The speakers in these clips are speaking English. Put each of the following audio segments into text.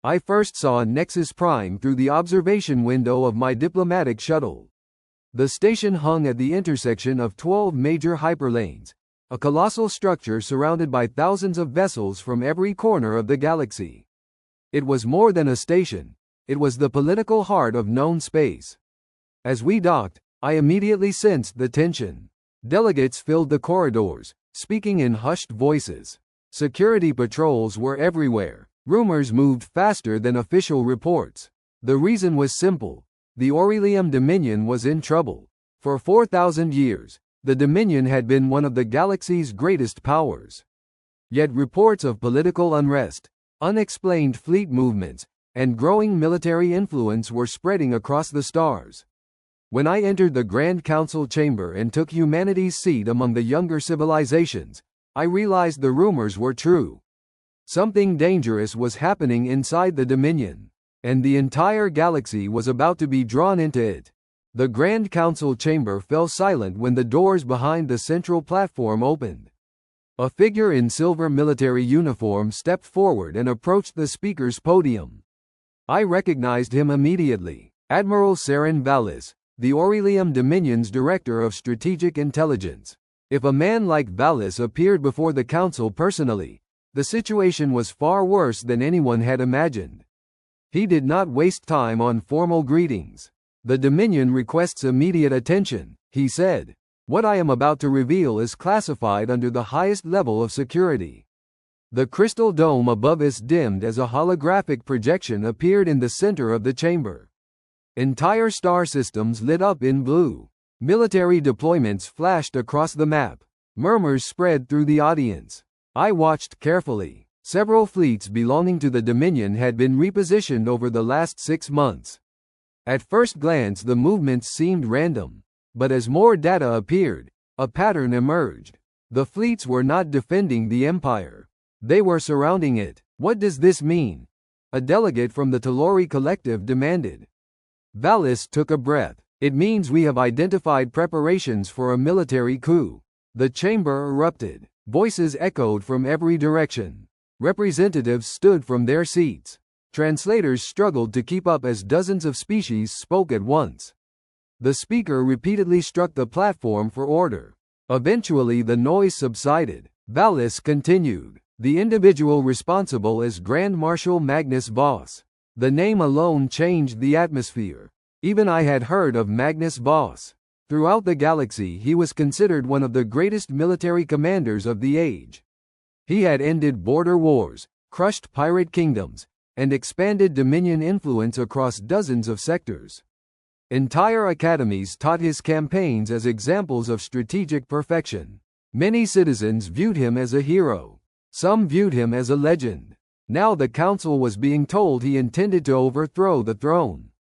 I first saw Nexus Prime through the observation window of my diplomatic shuttle. The station hung at the intersection of 12 major hyperlanes, a colossal structure surrounded by thousands of vessels from every corner of the galaxy. It was more than a station, it was the political heart of known space. As we docked, I immediately sensed the tension. Delegates filled the corridors, speaking in hushed voices. Security patrols were everywhere. Rumors moved faster than official reports. The reason was simple. The Aurelium Dominion was in trouble. For 4,000 years, the Dominion had been one of the galaxy's greatest powers. Yet reports of political unrest, unexplained fleet movements, and growing military influence were spreading across the stars. When I entered the Grand Council chamber and took humanity's seat among the younger civilizations, I realized the rumors were true. Something dangerous was happening inside the Dominion, and the entire galaxy was about to be drawn into it. The Grand Council chamber fell silent when the doors behind the central platform opened. A figure in silver military uniform stepped forward and approached the speaker's podium. I recognized him immediately. Admiral Saren Vallis, the Aurelium Dominion's Director of Strategic Intelligence. If a man like Vallis appeared before the Council personally, the situation was far worse than anyone had imagined. He did not waste time on formal greetings. "The Dominion requests immediate attention," he said. "What I am about to reveal is classified under the highest level of security." The crystal dome above us dimmed as a holographic projection appeared in the center of the chamber. Entire star systems lit up in blue. Military deployments flashed across the map. Murmurs spread through the audience. I watched carefully. Several fleets belonging to the Dominion had been repositioned over the last 6 months. At first glance the movements seemed random, but as more data appeared, a pattern emerged. The fleets were not defending the Empire. They were surrounding it. "What does this mean?" a delegate from the Talori Collective demanded. Vallis took a breath. "It means we have identified preparations for a military coup." The chamber erupted. Voices echoed from every direction. Representatives stood from their seats. Translators struggled to keep up as dozens of species spoke at once. The speaker repeatedly struck the platform for order. Eventually the noise subsided. Vallis continued. "The individual responsible is Grand Marshal Magnus Voss." The name alone changed the atmosphere. Even I had heard of Magnus Voss. Throughout the galaxy he was considered one of the greatest military commanders of the age. He had ended border wars, crushed pirate kingdoms, and expanded Dominion influence across dozens of sectors. Entire academies taught his campaigns as examples of strategic perfection. Many citizens viewed him as a hero. Some viewed him as a legend. Now the council was being told he intended to overthrow the throne.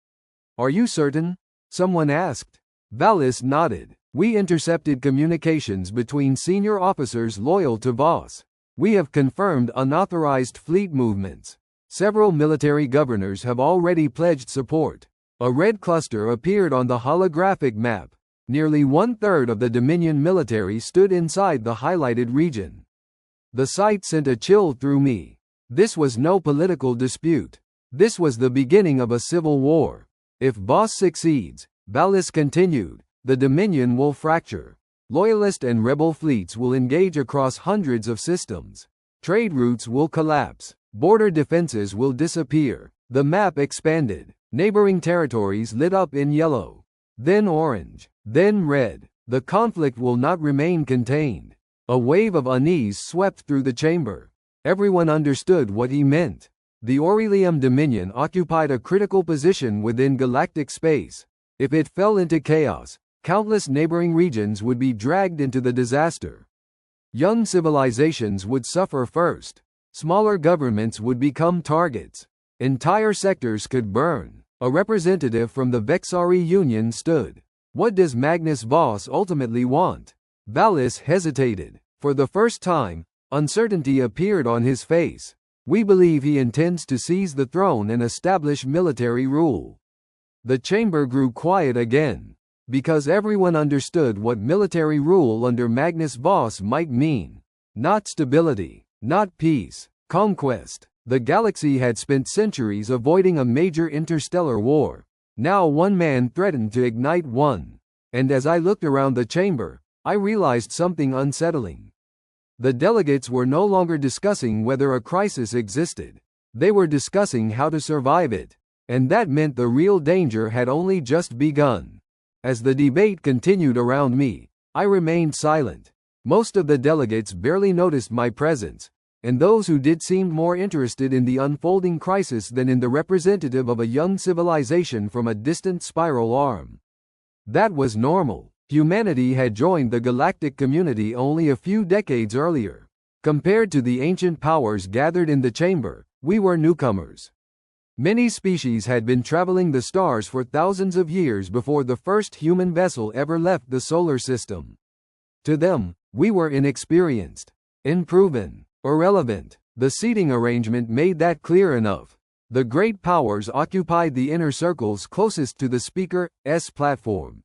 "Are you certain?" someone asked. Vallis nodded. "We intercepted communications between senior officers loyal to Voss. We have confirmed unauthorized fleet movements. Several military governors have already pledged support." A red cluster appeared on the holographic map. Nearly 1/3 of the Dominion military stood inside the highlighted region. The sight sent a chill through me. This was no political dispute. This was the beginning of a civil war. If Voss succeeds, Vallis continued, the Dominion will fracture. Loyalist and rebel fleets will engage across hundreds of systems. Trade routes will collapse. Border defenses will disappear. The map expanded. Neighboring territories lit up in yellow, then orange, then red. The conflict will not remain contained. A wave of unease swept through the chamber. Everyone understood what he meant. The Aurelium Dominion occupied a critical position within galactic space. If it fell into chaos, countless neighboring regions would be dragged into the disaster. Young civilizations would suffer first. Smaller governments would become targets. Entire sectors could burn. A representative from the Vexari Union stood. "What does Magnus Voss ultimately want?" Vallis hesitated. For the first time, uncertainty appeared on his face. "We believe he intends to seize the throne and establish military rule." The chamber grew quiet again, because everyone understood what military rule under Magnus Voss might mean. Not stability, not peace, conquest. The galaxy had spent centuries avoiding a major interstellar war. Now one man threatened to ignite one. And as I looked around the chamber, I realized something unsettling. The delegates were no longer discussing whether a crisis existed. They were discussing how to survive it. And that meant the real danger had only just begun. As the debate continued around me, I remained silent. Most of the delegates barely noticed my presence, and those who did seemed more interested in the unfolding crisis than in the representative of a young civilization from a distant spiral arm. That was normal. Humanity had joined the galactic community only a few decades earlier. Compared to the ancient powers gathered in the chamber, we were newcomers. Many species had been traveling the stars for thousands of years before the first human vessel ever left the solar system. To them, we were inexperienced, unproven, irrelevant. The seating arrangement made that clear enough. The great powers occupied the inner circles closest to the speaker's platform.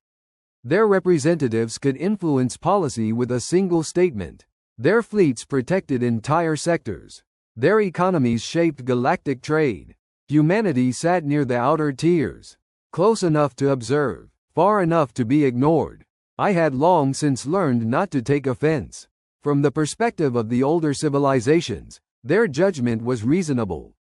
Their representatives could influence policy with a single statement. Their fleets protected entire sectors. Their economies shaped galactic trade. Humanity sat near the outer tiers, close enough to observe, far enough to be ignored. I had long since learned not to take offense. From the perspective of the older civilizations, their judgment was reasonable.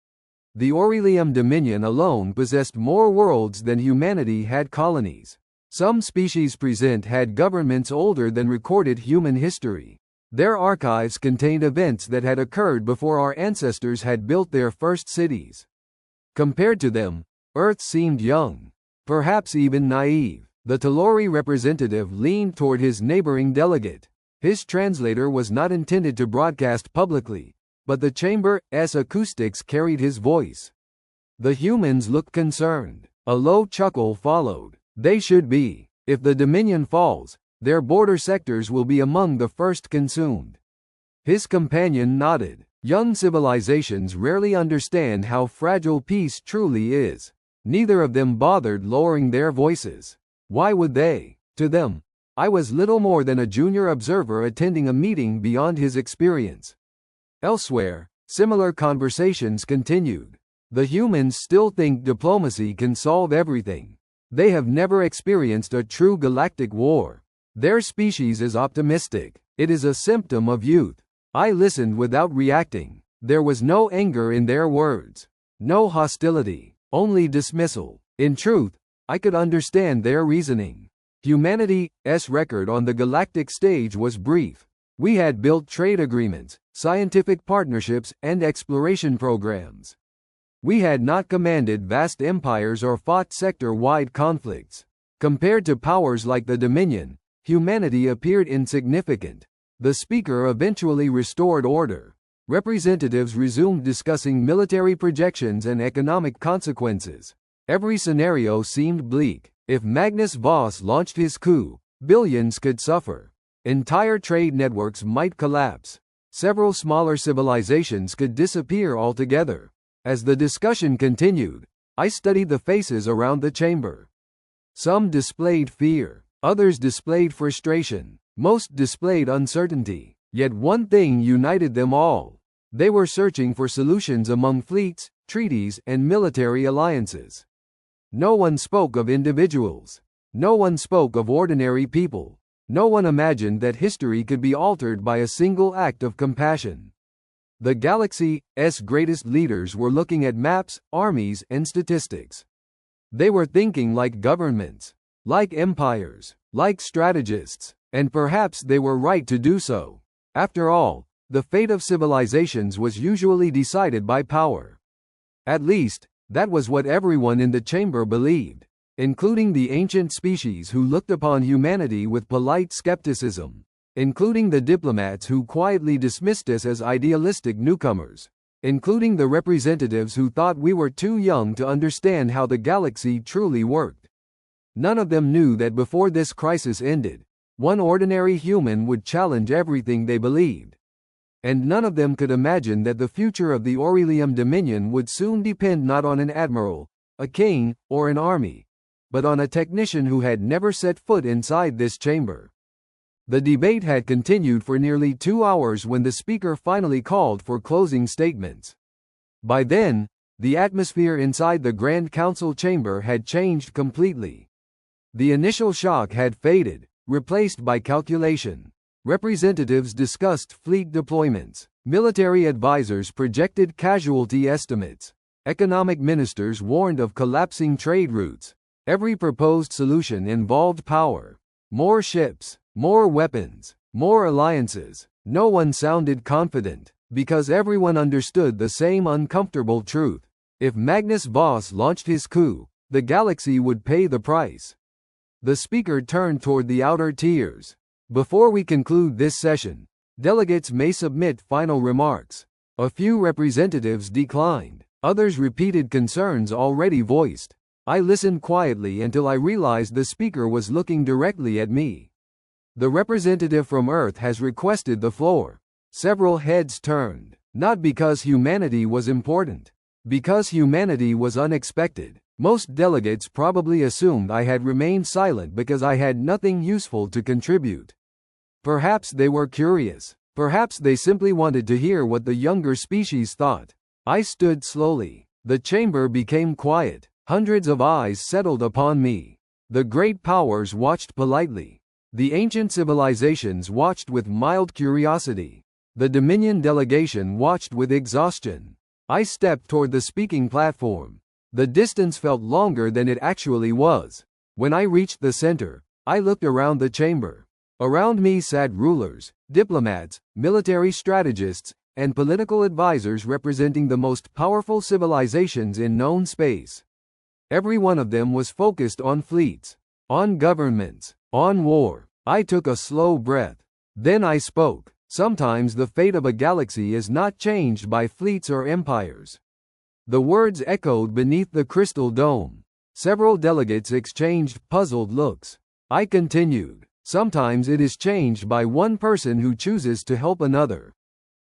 The Aurelium Dominion alone possessed more worlds than humanity had colonies. Some species present had governments older than recorded human history. Their archives contained events that had occurred before our ancestors had built their first cities. Compared to them, Earth seemed young, perhaps even naive. The Telori representative leaned toward his neighboring delegate. His translator was not intended to broadcast publicly, but the chamber's acoustics carried his voice. The humans looked concerned. A low chuckle followed. They should be. If the Dominion falls, their border sectors will be among the first consumed. His companion nodded. Young civilizations rarely understand how fragile peace truly is. Neither of them bothered lowering their voices. Why would they? To them, I was little more than a junior observer attending a meeting beyond his experience. Elsewhere, similar conversations continued. The humans still think diplomacy can solve everything. They have never experienced a true galactic war. Their species is optimistic. It is a symptom of youth. I listened without reacting. There was no anger in their words. No hostility. Only dismissal. In truth, I could understand their reasoning. Humanity's record on the galactic stage was brief. We had built trade agreements, scientific partnerships, and exploration programs. We had not commanded vast empires or fought sector-wide conflicts. Compared to powers like the Dominion, humanity appeared insignificant. The speaker eventually restored order. Representatives resumed discussing military projections and economic consequences. Every scenario seemed bleak. If Magnus Voss launched his coup, billions could suffer. Entire trade networks might collapse. Several smaller civilizations could disappear altogether. As the discussion continued, I studied the faces around the chamber. Some displayed fear. Others displayed frustration. Most displayed uncertainty. Yet one thing united them all. They were searching for solutions among fleets, treaties, and military alliances. No one spoke of individuals. No one spoke of ordinary people. No one imagined that history could be altered by a single act of compassion. The galaxy's greatest leaders were looking at maps, armies, and statistics. They were thinking like governments, like empires, like strategists. And perhaps they were right to do so. After all, the fate of civilizations was usually decided by power. At least, that was what everyone in the chamber believed, including the ancient species who looked upon humanity with polite skepticism, including the diplomats who quietly dismissed us as idealistic newcomers, including the representatives who thought we were too young to understand how the galaxy truly worked. None of them knew that before this crisis ended, one ordinary human would challenge everything they believed. And none of them could imagine that the future of the Aurelium Dominion would soon depend not on an admiral, a king, or an army, but on a technician who had never set foot inside this chamber. The debate had continued for nearly 2 hours when the speaker finally called for closing statements. By then, the atmosphere inside the Grand Council chamber had changed completely. The initial shock had faded, replaced by calculation. Representatives discussed fleet deployments. Military advisors projected casualty estimates. Economic ministers warned of collapsing trade routes. Every proposed solution involved power. More ships, more weapons, more alliances. No one sounded confident, because everyone understood the same uncomfortable truth. If Magnus Voss launched his coup, the galaxy would pay the price. The speaker turned toward the outer tiers. Before we conclude this session, delegates may submit final remarks. A few representatives declined. Others repeated concerns already voiced. I listened quietly until I realized the speaker was looking directly at me. The representative from Earth has requested the floor. Several heads turned, not because humanity was important, because humanity was unexpected. Most delegates probably assumed I had remained silent because I had nothing useful to contribute. Perhaps they were curious. Perhaps they simply wanted to hear what the younger species thought. I stood slowly. The chamber became quiet. Hundreds of eyes settled upon me. The great powers watched politely. The ancient civilizations watched with mild curiosity. The Dominion delegation watched with exhaustion. I stepped toward the speaking platform. The distance felt longer than it actually was. When I reached the center, I looked around the chamber. Around me sat rulers, diplomats, military strategists, and political advisors representing the most powerful civilizations in known space. Every one of them was focused on fleets, on governments, on war. I took a slow breath. Then I spoke. Sometimes the fate of a galaxy is not changed by fleets or empires. The words echoed beneath the crystal dome. Several delegates exchanged puzzled looks. I continued. Sometimes it is changed by one person who chooses to help another.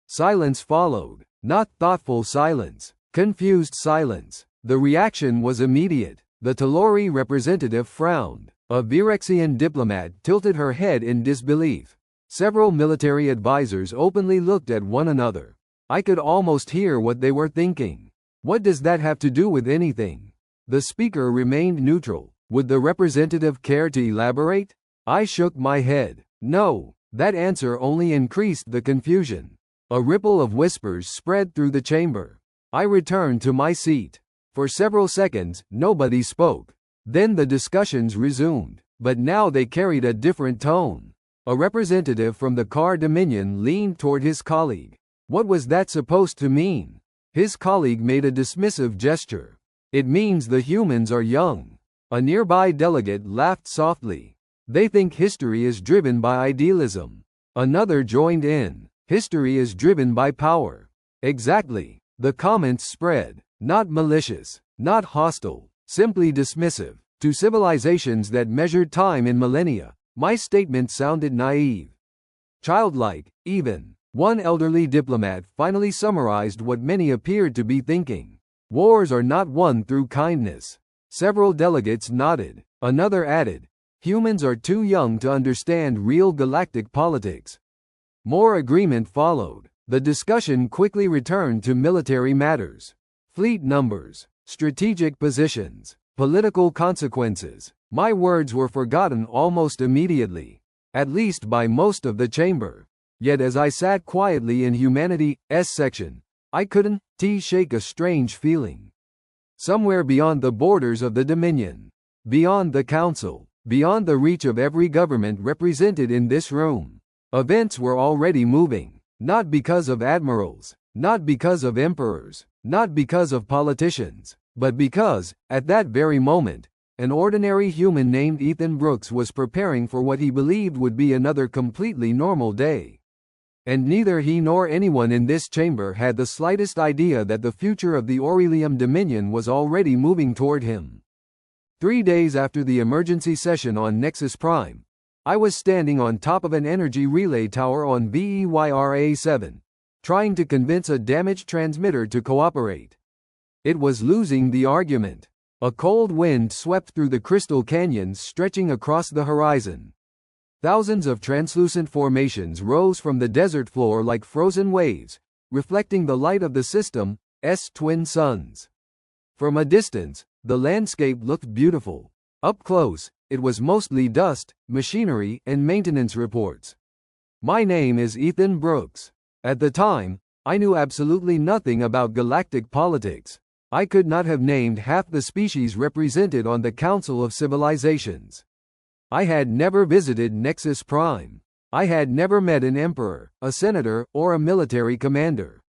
Silence followed. Not thoughtful silence. Confused silence. The reaction was immediate. The Talori representative frowned. A Virexian diplomat tilted her head in disbelief. Several military advisors openly looked at one another. I could almost hear what they were thinking. What does that have to do with anything? The speaker remained neutral. Would the representative care to elaborate? I shook my head. No. That answer only increased the confusion. A ripple of whispers spread through the chamber. I returned to my seat. For several seconds, nobody spoke. Then the discussions resumed, but now they carried a different tone. A representative from the Car Dominion leaned toward his colleague. What was that supposed to mean? His colleague made a dismissive gesture. It means the humans are young. A nearby delegate laughed softly. They think history is driven by idealism. Another joined in. History is driven by power. Exactly. The comments spread. Not malicious, not hostile, simply dismissive. To civilizations that measured time in millennia, my statement sounded naive. Childlike, even. One elderly diplomat finally summarized what many appeared to be thinking. Wars are not won through kindness. Several delegates nodded. Another added, humans are too young to understand real galactic politics. More agreement followed. The discussion quickly returned to military matters. Fleet numbers, strategic positions, political consequences. My words were forgotten almost immediately, at least by most of the chamber. Yet as I sat quietly in humanity's section, I couldn't shake a strange feeling. Somewhere beyond the borders of the Dominion, beyond the Council, beyond the reach of every government represented in this room, events were already moving, not because of admirals, not because of emperors, not because of politicians, but because, at that very moment, an ordinary human named Ethan Brooks was preparing for what he believed would be another completely normal day. And neither he nor anyone in this chamber had the slightest idea that the future of the Aurelium Dominion was already moving toward him. 3 days after the emergency session on Nexus Prime, I was standing on top of an energy relay tower on VEYRA 7, trying to convince a damaged transmitter to cooperate. It was losing the argument. A cold wind swept through the crystal canyons stretching across the horizon. Thousands of translucent formations rose from the desert floor like frozen waves, reflecting the light of the system, twin suns. From a distance, the landscape looked beautiful. Up close, it was mostly dust, machinery, and maintenance reports. My name is Ethan Brooks. At the time, I knew absolutely nothing about galactic politics. I could not have named half the species represented on the Council of Civilizations. I had never visited Nexus Prime. I had never met an emperor, a senator, or a military commander.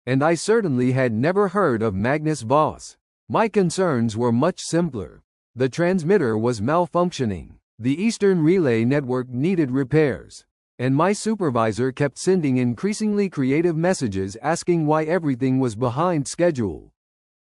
And I certainly had never heard of Magnus Voss. My concerns were much simpler. The transmitter was malfunctioning. The Eastern Relay Network needed repairs. And my supervisor kept sending increasingly creative messages asking why everything was behind schedule.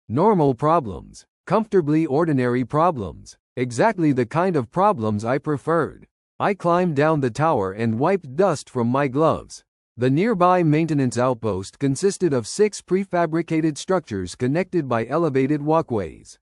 Normal problems. Comfortably ordinary problems. Exactly the kind of problems I preferred. I climbed down the tower and wiped dust from my gloves. The nearby maintenance outpost consisted of 6 prefabricated structures connected by elevated walkways.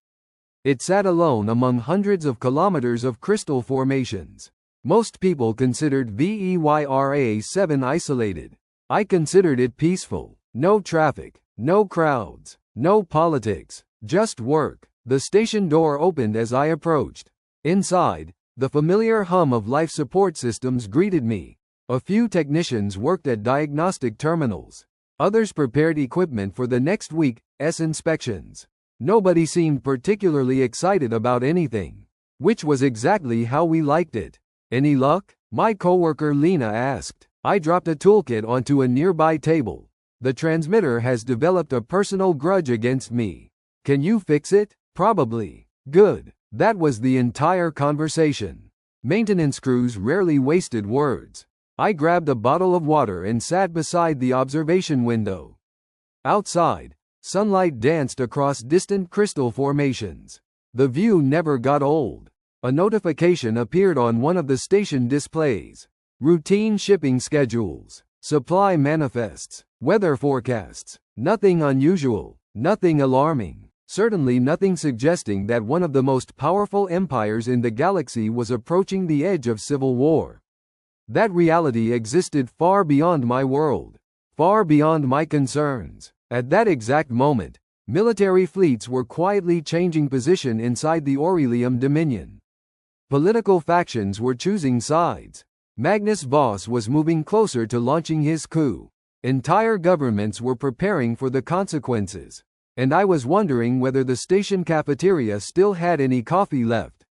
It sat alone among hundreds of kilometers of crystal formations. Most people considered VEYRA-7 isolated. I considered it peaceful. No traffic, no crowds, no politics, just work. The station door opened as I approached. Inside, the familiar hum of life support systems greeted me. A few technicians worked at diagnostic terminals. Others prepared equipment for the next week's inspections. Nobody seemed particularly excited about anything, which was exactly how we liked it. Any luck? My coworker Lena asked. I dropped a toolkit onto a nearby table. The transmitter has developed a personal grudge against me. Can you fix it? Probably. Good. That was the entire conversation. Maintenance crews rarely wasted words. I grabbed a bottle of water and sat beside the observation window. Outside, sunlight danced across distant crystal formations. The view never got old. A notification appeared on one of the station displays. Routine shipping schedules, supply manifests, weather forecasts. Nothing unusual, nothing alarming. Certainly nothing suggesting that one of the most powerful empires in the galaxy was approaching the edge of civil war. That reality existed far beyond my world, far beyond my concerns. At that exact moment, military fleets were quietly changing position inside the Aurelium Dominion. Political factions were choosing sides. Magnus Voss was moving closer to launching his coup. Entire governments were preparing for the consequences. And I was wondering whether the station cafeteria still had any coffee left.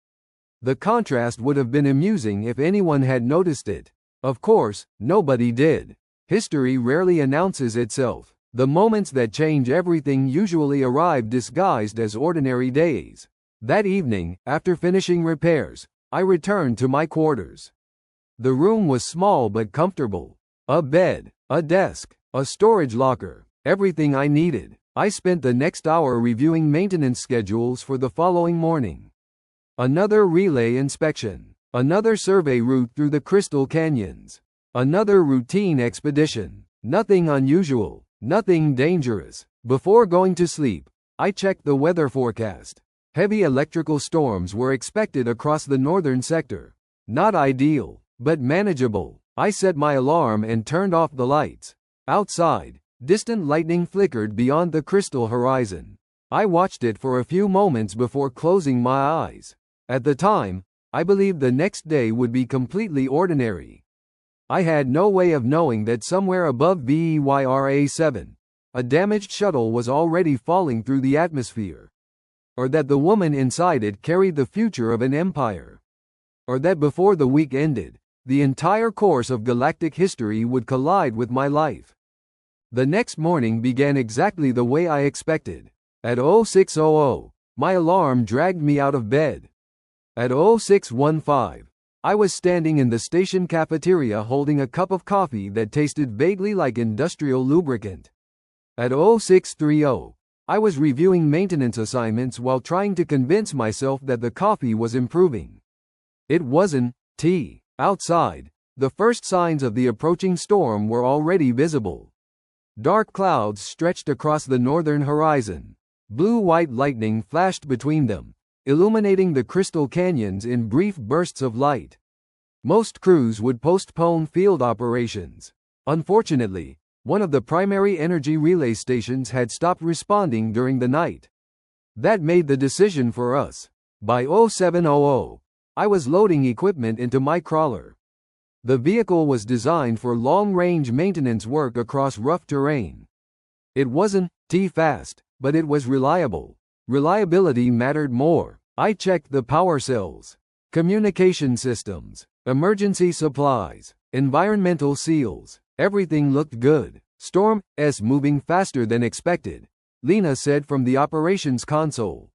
The contrast would have been amusing if anyone had noticed it. Of course, nobody did. History rarely announces itself. The moments that change everything usually arrive disguised as ordinary days. That evening, after finishing repairs, I returned to my quarters. The room was small but comfortable. A bed, a desk, a storage locker, everything I needed. I spent the next hour reviewing maintenance schedules for the following morning. Another relay inspection. Another survey route through the crystal canyons. Another routine expedition. Nothing unusual. Nothing dangerous. Before going to sleep, I checked the weather forecast. Heavy electrical storms were expected across the northern sector. Not ideal, but manageable. I set my alarm and turned off the lights. Outside, distant lightning flickered beyond the crystal horizon. I watched it for a few moments before closing my eyes. At the time, I believed the next day would be completely ordinary. I had no way of knowing that somewhere above VEYRA-7, a damaged shuttle was already falling through the atmosphere. Or that the woman inside it carried the future of an empire. Or that before the week ended, the entire course of galactic history would collide with my life. The next morning began exactly the way I expected. At 0600, my alarm dragged me out of bed. At 0615, I was standing in the station cafeteria holding a cup of coffee that tasted vaguely like industrial lubricant. At 0630, I was reviewing maintenance assignments while trying to convince myself that the coffee was improving. It wasn't tea. Outside, the first signs of the approaching storm were already visible. Dark clouds stretched across the northern horizon. Blue-white lightning flashed between them, illuminating the crystal canyons in brief bursts of light. Most crews would postpone field operations. Unfortunately, One of the primary energy relay stations had stopped responding during the night. That made the decision for us. By 0700, I was loading equipment into my crawler. The vehicle was designed for long-range maintenance work across rough terrain. It wasn't fast, but it was reliable. Reliability mattered more. I checked the power cells, communication systems, emergency supplies, environmental seals. Everything looked good. Storm S moving faster than expected, Lena said from the operations console.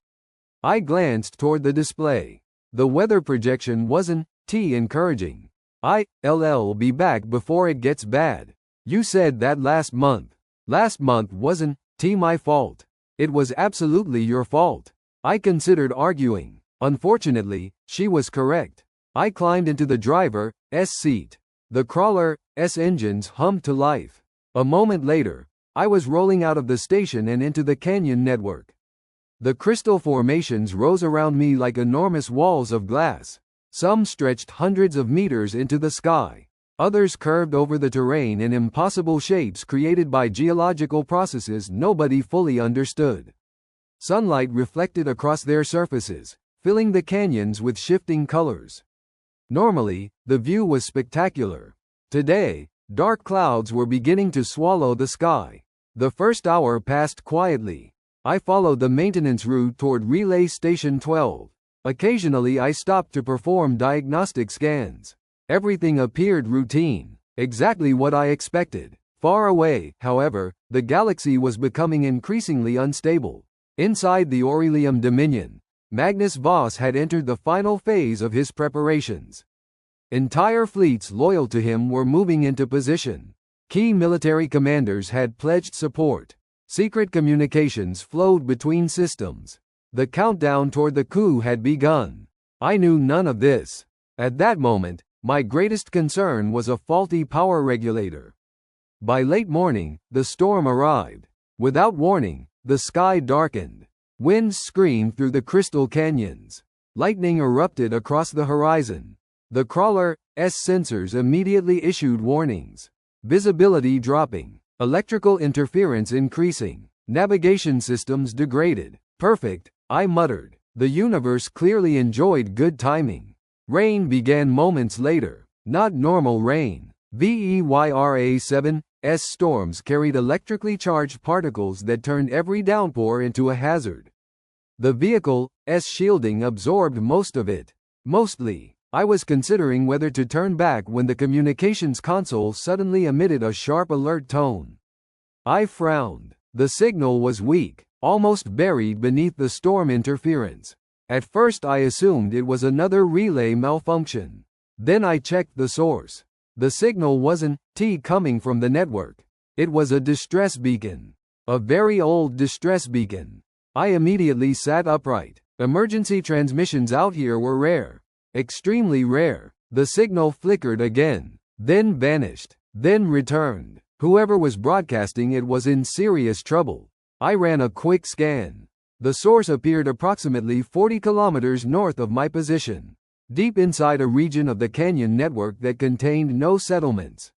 I glanced toward the display. The weather projection wasn't encouraging. I'll be back before it gets bad. You said that last month. Last month wasn't my fault. It was absolutely your fault. I considered arguing. Unfortunately, she was correct. I climbed into the driver's seat. The crawler's engines hummed to life. A moment later, I was rolling out of the station and into the canyon network. The crystal formations rose around me like enormous walls of glass. Some stretched hundreds of meters into the sky. Others curved over the terrain in impossible shapes created by geological processes nobody fully understood. Sunlight reflected across their surfaces, filling the canyons with shifting colors. Normally, the view was spectacular. Today, dark clouds were beginning to swallow the sky. The first hour passed quietly. I followed the maintenance route toward Relay Station 12. Occasionally I stopped to perform diagnostic scans. Everything appeared routine, exactly what I expected. Far away, however, the galaxy was becoming increasingly unstable. Inside the Aurelium Dominion, Magnus Voss had entered the final phase of his preparations. Entire fleets loyal to him were moving into position. Key military commanders had pledged support. Secret communications flowed between systems. The countdown toward the coup had begun. I knew none of this. At that moment, my greatest concern was a faulty power regulator. By late morning, the storm arrived. Without warning, the sky darkened. Winds screamed through the crystal canyons. Lightning erupted across the horizon. The crawler's sensors immediately issued warnings. Visibility dropping. Electrical interference increasing. Navigation systems degraded. Perfect, I muttered. The universe clearly enjoyed good timing. Rain began moments later. Not normal rain. VEYRA-7's storms carried electrically charged particles that turned every downpour into a hazard. The vehicle's shielding absorbed most of it. Mostly. I was considering whether to turn back when the communications console suddenly emitted a sharp alert tone. I frowned. The signal was weak, almost buried beneath the storm interference. At first I assumed it was another relay malfunction. Then I checked the source. The signal wasn't coming from the network. It was a distress beacon. A very old distress beacon. I immediately sat upright. Emergency transmissions out here were rare. Extremely rare. The signal flickered again, then vanished, then returned. Whoever was broadcasting it was in serious trouble. I ran a quick scan. The source appeared approximately 40 kilometers north of my position, deep inside a region of the canyon network that contained no settlements,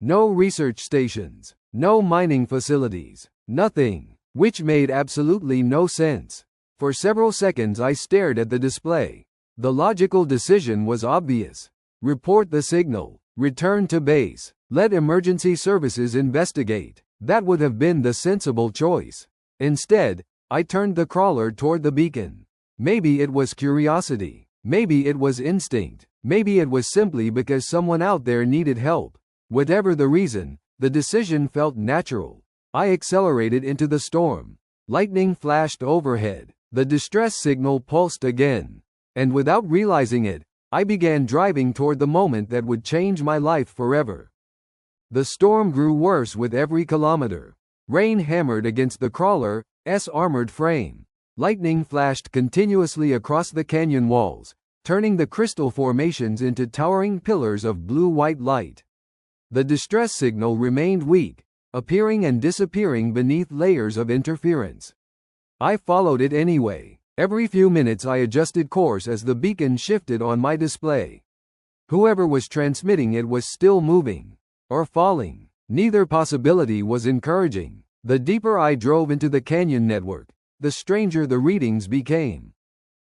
no research stations, no mining facilities, nothing, which made absolutely no sense. For several seconds I stared at the display. The logical decision was obvious. Report the signal. Return to base. Let emergency services investigate. That would have been the sensible choice. Instead, I turned the crawler toward the beacon. Maybe it was curiosity. Maybe it was instinct. Maybe it was simply because someone out there needed help. Whatever the reason, the decision felt natural. I accelerated into the storm. Lightning flashed overhead. The distress signal pulsed again. And without realizing it, I began driving toward the moment that would change my life forever. The storm grew worse with every kilometer. Rain hammered against the crawler's armored frame. Lightning flashed continuously across the canyon walls, turning the crystal formations into towering pillars of blue-white light. The distress signal remained weak, appearing and disappearing beneath layers of interference. I followed it anyway. Every few minutes I adjusted course as the beacon shifted on my display. Whoever was transmitting it was still moving. Or falling. Neither possibility was encouraging. The deeper I drove into the canyon network, the stranger the readings became.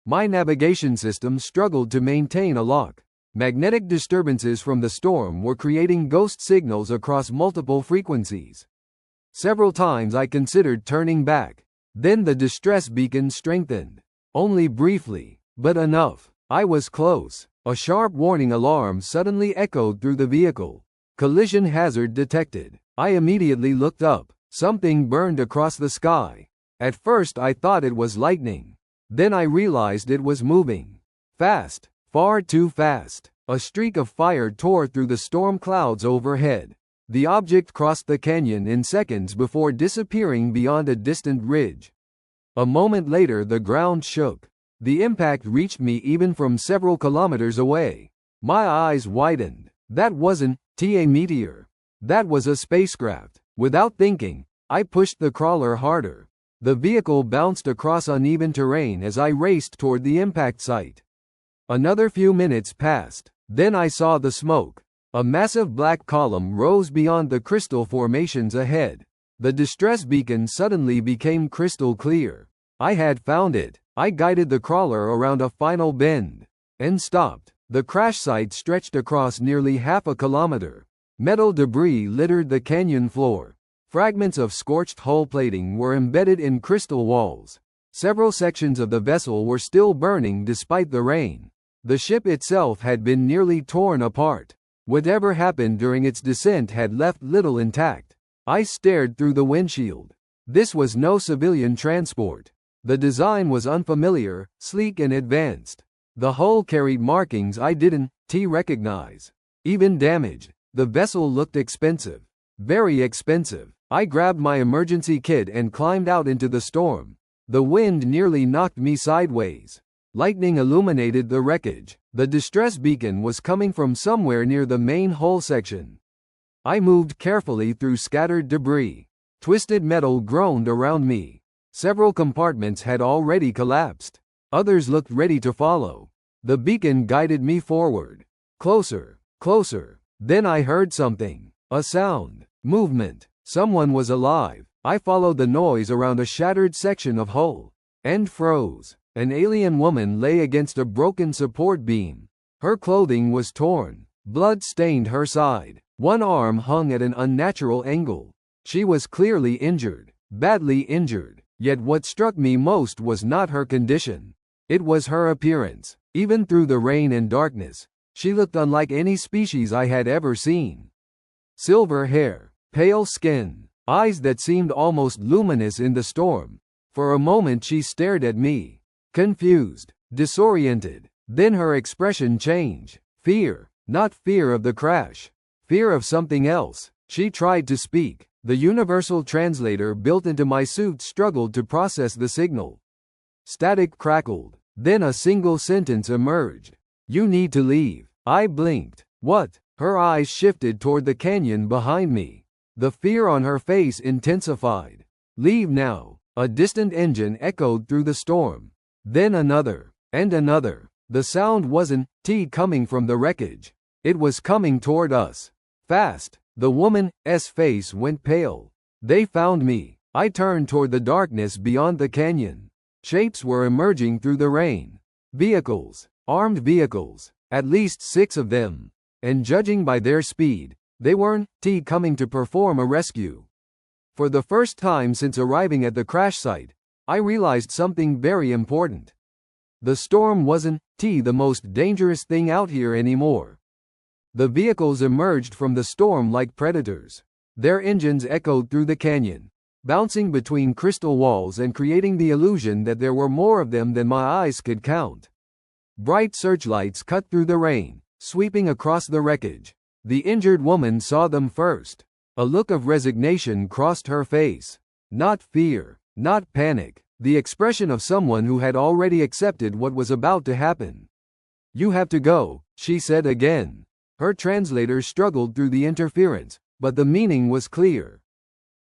My navigation system struggled to maintain a lock. Magnetic disturbances from the storm were creating ghost signals across multiple frequencies. Several times I considered turning back. Then the distress beacon strengthened. Only briefly, but enough. I was close. A sharp warning alarm suddenly echoed through the vehicle. Collision hazard detected. I immediately looked up. Something burned across the sky. At first I thought it was lightning. Then I realized it was moving. Fast. Far too fast. A streak of fire tore through the storm clouds overhead. The object crossed the canyon in seconds before disappearing beyond a distant ridge. A moment later the ground shook. The impact reached me even from several kilometers away. My eyes widened. That wasn't a meteor. That was a spacecraft. Without thinking, I pushed the crawler harder. The vehicle bounced across uneven terrain as I raced toward the impact site. Another few minutes passed. Then I saw the smoke. A massive black column rose beyond the crystal formations ahead. The distress beacon suddenly became crystal clear. I had found it. I guided the crawler around a final bend and stopped. The crash site stretched across nearly half a kilometer. Metal debris littered the canyon floor. Fragments of scorched hull plating were embedded in crystal walls. Several sections of the vessel were still burning despite the rain. The ship itself had been nearly torn apart. Whatever happened during its descent had left little intact. I stared through the windshield. This was no civilian transport. The design was unfamiliar, sleek and advanced. The hull carried markings I didn't recognize. Even damaged, the vessel looked expensive. Very expensive. I grabbed my emergency kit and climbed out into the storm. The wind nearly knocked me sideways. Lightning illuminated the wreckage. The distress beacon was coming from somewhere near the main hull section. I moved carefully through scattered debris. Twisted metal groaned around me. Several compartments had already collapsed. Others looked ready to follow. The beacon guided me forward. Closer, closer. Then I heard something. A sound. Movement. Someone was alive. I followed the noise around a shattered section of hull. And froze. An alien woman lay against a broken support beam. Her clothing was torn. Blood stained her side. One arm hung at an unnatural angle. She was clearly injured. Badly injured. Yet what struck me most was not her condition. It was her appearance. Even through the rain and darkness, she looked unlike any species I had ever seen. Silver hair, pale skin, eyes that seemed almost luminous in the storm. For a moment she stared at me. Confused, disoriented. Then her expression changed. Fear. Not fear of the crash. Fear of something else. She tried to speak. The universal translator built into my suit struggled to process the signal. Static crackled. Then a single sentence emerged. "You need to leave." I blinked. What? Her eyes shifted toward the canyon behind me. The fear on her face intensified. "Leave now." A distant engine echoed through the storm. Then another. And another. The sound wasn't coming from the wreckage. It was coming toward us. Fast. The woman's face went pale. They found me. I turned toward the darkness beyond the canyon. Shapes were emerging through the rain. Vehicles. Armed vehicles. At least 6 of them. And judging by their speed, they weren't coming to perform a rescue. For the first time since arriving at the crash site, I realized something very important. The storm wasn't the most dangerous thing out here anymore. The vehicles emerged from the storm like predators. Their engines echoed through the canyon, bouncing between crystal walls and creating the illusion that there were more of them than my eyes could count. Bright searchlights cut through the rain, sweeping across the wreckage. The injured woman saw them first. A look of resignation crossed her face. Not fear, not panic, the expression of someone who had already accepted what was about to happen. "You have to go," she said again. Her translator struggled through the interference, but the meaning was clear.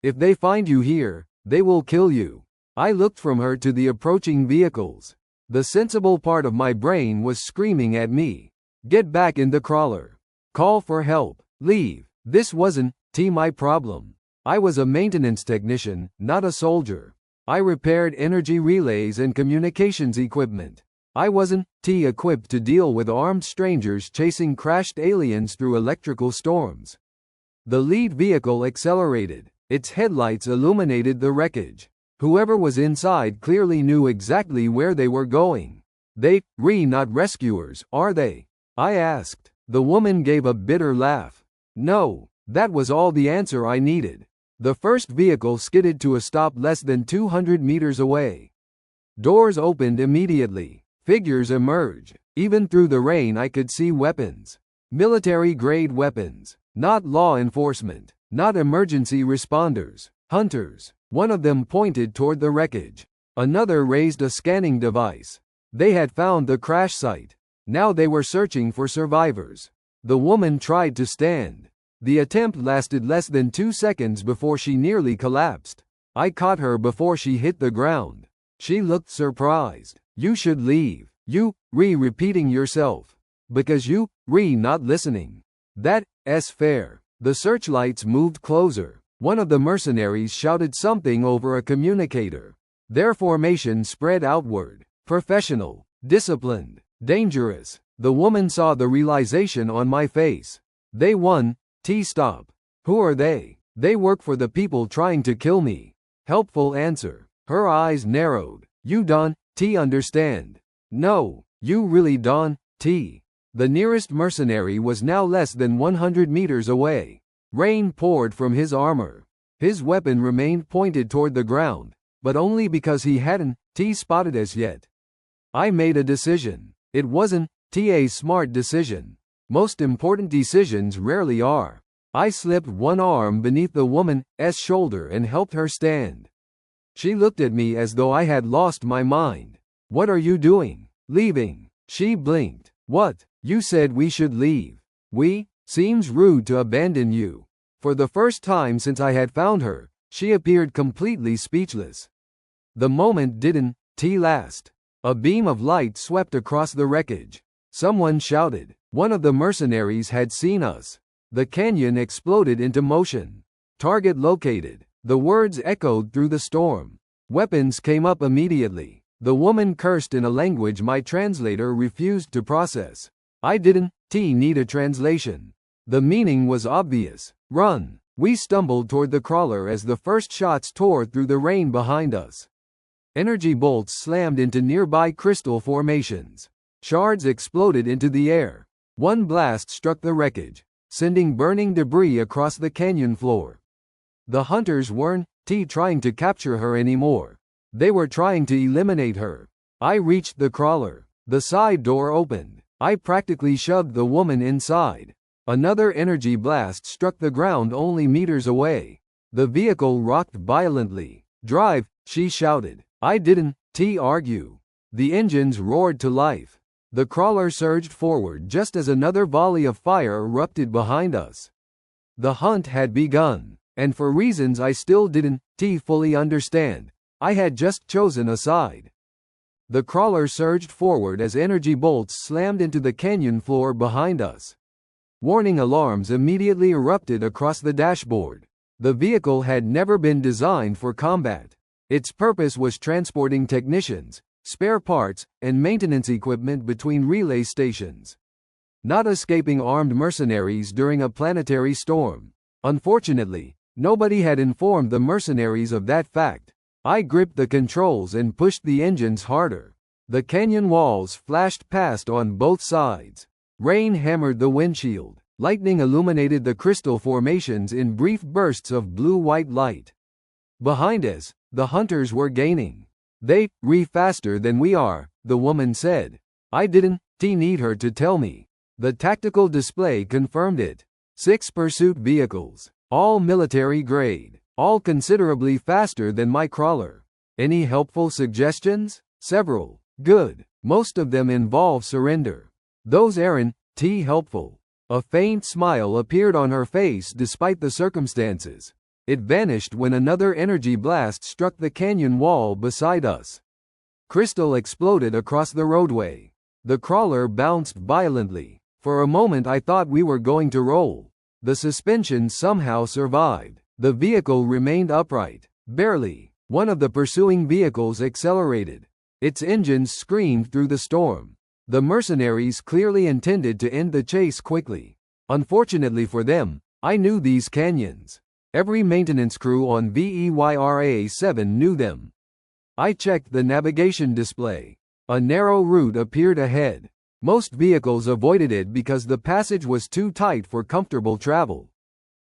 "If they find you here, they will kill you." I looked from her to the approaching vehicles. The sensible part of my brain was screaming at me. Get back in the crawler. Call for help. Leave. This wasn't my problem. I was a maintenance technician, not a soldier. I repaired energy relays and communications equipment. I wasn't equipped to deal with armed strangers chasing crashed aliens through electrical storms. The lead vehicle accelerated. Its headlights illuminated the wreckage. Whoever was inside clearly knew exactly where they were going. They, not rescuers, are they? I asked. The woman gave a bitter laugh. No, that was all the answer I needed. The first vehicle skidded to a stop less than 200 meters away. Doors opened immediately. Figures emerged. Even through the rain I could see weapons. Military-grade weapons. Not law enforcement. Not emergency responders. Hunters. One of them pointed toward the wreckage. Another raised a scanning device. They had found the crash site. Now they were searching for survivors. The woman tried to stand. The attempt lasted less than 2 seconds before she nearly collapsed. I caught her before she hit the ground. She looked surprised. You should leave. You, repeating yourself. Because you, not listening. That's fair. The searchlights moved closer. One of the mercenaries shouted something over a communicator. Their formation spread outward. Professional. Disciplined. Dangerous. The woman saw the realization on my face. They won. Stop. Who are they? They work for the people trying to kill me. Helpful answer. Her eyes narrowed. You don't understand. No, you really don't. The nearest mercenary was now less than 100 meters away. Rain poured from his armor. His weapon remained pointed toward the ground, but only because he hadn't spotted us yet. I made a decision. It wasn't a smart decision. Most important decisions rarely are. I slipped one arm beneath the woman's shoulder and helped her stand. She looked at me as though I had lost my mind. What are you doing? Leaving. She blinked. What? You said we should leave. Seems rude to abandon you. For the first time since I had found her, she appeared completely speechless. The moment didn't last. A beam of light swept across the wreckage. Someone shouted. One of the mercenaries had seen us. The canyon exploded into motion. Target located. The words echoed through the storm. Weapons came up immediately. The woman cursed in a language my translator refused to process. I didn't need a translation. The meaning was obvious. Run. We stumbled toward the crawler as the first shots tore through the rain behind us. Energy bolts slammed into nearby crystal formations. Shards exploded into the air. One blast struck the wreckage, sending burning debris across the canyon floor. The hunters weren't trying to capture her anymore. They were trying to eliminate her. I reached the crawler. The side door opened. I practically shoved the woman inside. Another energy blast struck the ground only meters away. The vehicle rocked violently. Drive, she shouted. I didn't argue. The engines roared to life. The crawler surged forward just as another volley of fire erupted behind us. The hunt had begun, and for reasons I still didn't fully understand, I had just chosen a side. The crawler surged forward as energy bolts slammed into the canyon floor behind us. Warning alarms immediately erupted across the dashboard. The vehicle had never been designed for combat. Its purpose was transporting technicians, spare parts, and maintenance equipment between relay stations. Not escaping armed mercenaries during a planetary storm. Unfortunately, nobody had informed the mercenaries of that fact. I gripped the controls and pushed the engines harder. The canyon walls flashed past on both sides. Rain hammered the windshield. Lightning illuminated the crystal formations in brief bursts of blue-white light. Behind us, the hunters were gaining. They faster than we are, the woman said. I didn't need her to tell me. The tactical display confirmed it. 6 pursuit vehicles, all military grade, all considerably faster than my crawler. Any helpful suggestions? Several. Good. Most of them involve surrender. Those aren't helpful. A faint smile appeared on her face despite the circumstances. It vanished when another energy blast struck the canyon wall beside us. Crystal exploded across the roadway. The crawler bounced violently. For a moment I thought we were going to roll. The suspension somehow survived. The vehicle remained upright. Barely. One of the pursuing vehicles accelerated. Its engines screamed through the storm. The mercenaries clearly intended to end the chase quickly. Unfortunately for them, I knew these canyons. Every maintenance crew on VEYRA-7 knew them. I checked the navigation display. A narrow route appeared ahead. Most vehicles avoided it because the passage was too tight for comfortable travel.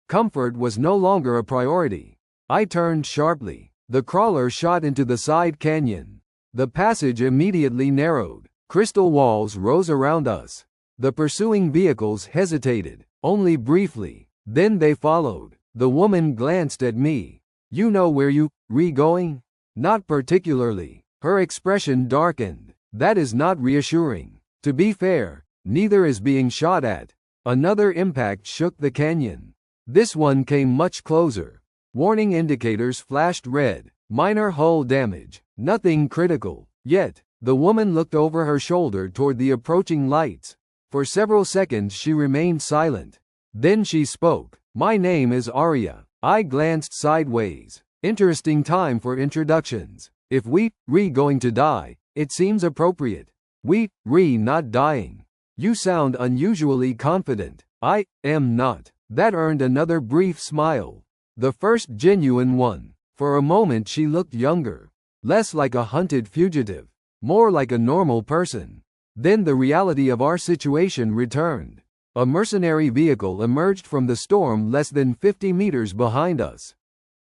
Comfort was no longer a priority. I turned sharply. The crawler shot into the side canyon. The passage immediately narrowed. Crystal walls rose around us. The pursuing vehicles hesitated, only briefly. Then they followed. The woman glanced at me. "You know where you're going?" "Not particularly." Her expression darkened. "That is not reassuring. To be fair, neither is being shot at." Another impact shook the canyon. This one came much closer. Warning indicators flashed red. Minor hull damage. Nothing critical. Yet, the woman looked over her shoulder toward the approaching lights. For several seconds she remained silent. Then she spoke. "My name is Arya." I glanced sideways. Interesting time for introductions. If we're going to die, it seems appropriate. We're not dying. You sound unusually confident. I am not. That earned another brief smile. The first genuine one. For a moment she looked younger. Less like a hunted fugitive. More like a normal person. Then the reality of our situation returned. A mercenary vehicle emerged from the storm less than 50 meters behind us.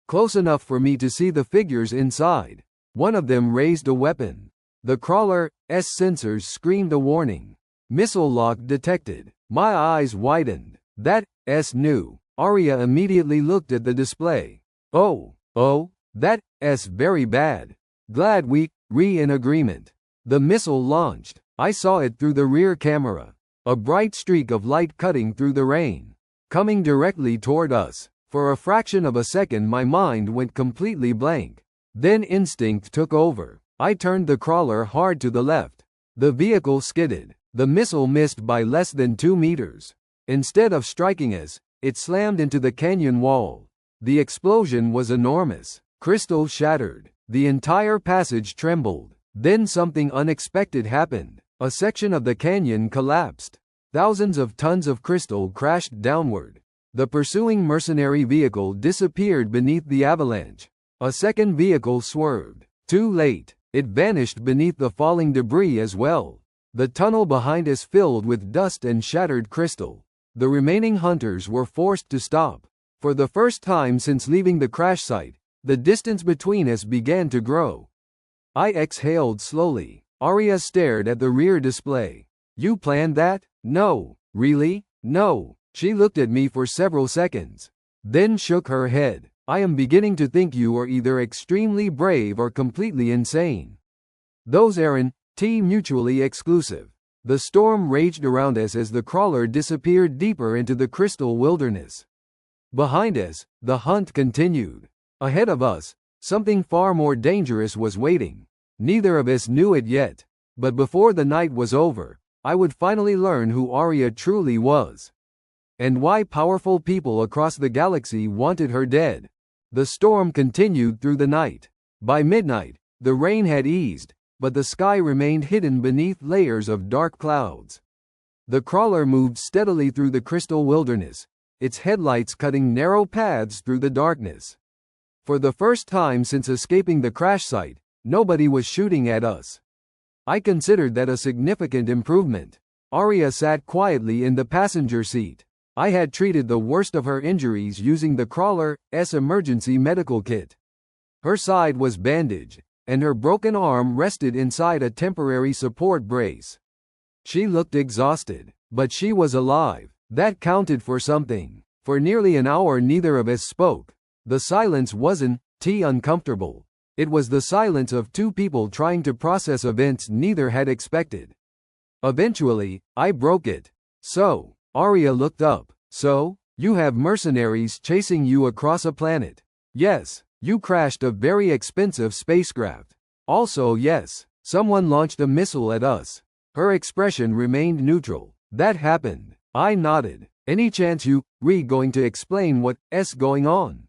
Close enough for me to see the figures inside. One of them raised a weapon. The crawler's sensors screamed a warning. Missile lock detected. My eyes widened. That's new. Arya immediately looked at the display. Oh, that's very bad. Glad we're in agreement. The missile launched. I saw it through the rear camera. A bright streak of light cutting through the rain. Coming directly toward us. For a fraction of a second my mind went completely blank. Then instinct took over. I turned the crawler hard to the left. The vehicle skidded. The missile missed by less than 2 meters. Instead of striking us, it slammed into the canyon wall. The explosion was enormous. Crystal shattered. The entire passage trembled. Then something unexpected happened. A section of the canyon collapsed. Thousands of tons of crystal crashed downward. The pursuing mercenary vehicle disappeared beneath the avalanche. A second vehicle swerved. Too late. It vanished beneath the falling debris as well. The tunnel behind us filled with dust and shattered crystal. The remaining hunters were forced to stop. For the first time since leaving the crash site, the distance between us began to grow. I exhaled slowly. Arya stared at the rear display. "You planned that?" "No." "Really?" "No." She looked at me for several seconds. Then shook her head. "I am beginning to think you are either extremely brave or completely insane. Those aren't mutually exclusive." The storm raged around us as the crawler disappeared deeper into the crystal wilderness. Behind us, the hunt continued. Ahead of us, something far more dangerous was waiting. Neither of us knew it yet. But before the night was over, I would finally learn who Arya truly was. And why powerful people across the galaxy wanted her dead. The storm continued through the night. By midnight, the rain had eased, but the sky remained hidden beneath layers of dark clouds. The crawler moved steadily through the crystal wilderness, its headlights cutting narrow paths through the darkness. For the first time since escaping the crash site, nobody was shooting at us. I considered that a significant improvement. Arya sat quietly in the passenger seat. I had treated the worst of her injuries using the crawler's emergency medical kit. Her side was bandaged, and her broken arm rested inside a temporary support brace. She looked exhausted, but she was alive. That counted for something. For nearly an hour neither of us spoke. The silence wasn't uncomfortable. It was the silence of two people trying to process events neither had expected. Eventually, I broke it. "So," Arya looked up. "So, you have mercenaries chasing you across a planet?" "Yes, you crashed a very expensive spacecraft." "Also yes, someone launched a missile at us." Her expression remained neutral. "That happened." I nodded. Any chance you, going to explain what's going on?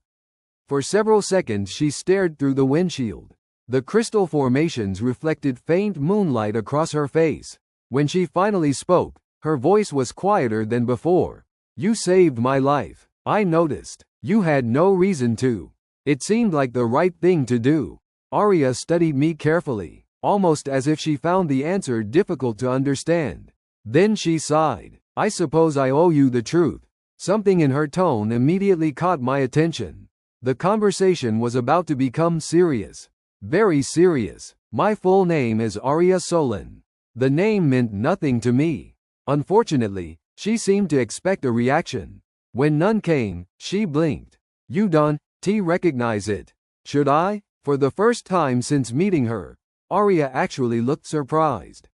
For several seconds she stared through the windshield. The crystal formations reflected faint moonlight across her face. When she finally spoke, her voice was quieter than before. You saved my life. I noticed. You had no reason to. It seemed like the right thing to do. Arya studied me carefully, almost as if she found the answer difficult to understand. Then she sighed. I suppose I owe you the truth. Something in her tone immediately caught my attention. The conversation was about to become serious. Very serious. My full name is Arya Solon. The name meant nothing to me. Unfortunately, she seemed to expect a reaction. When none came, she blinked. You don't recognize it. Should I? For the first time since meeting her, Arya actually looked surprised.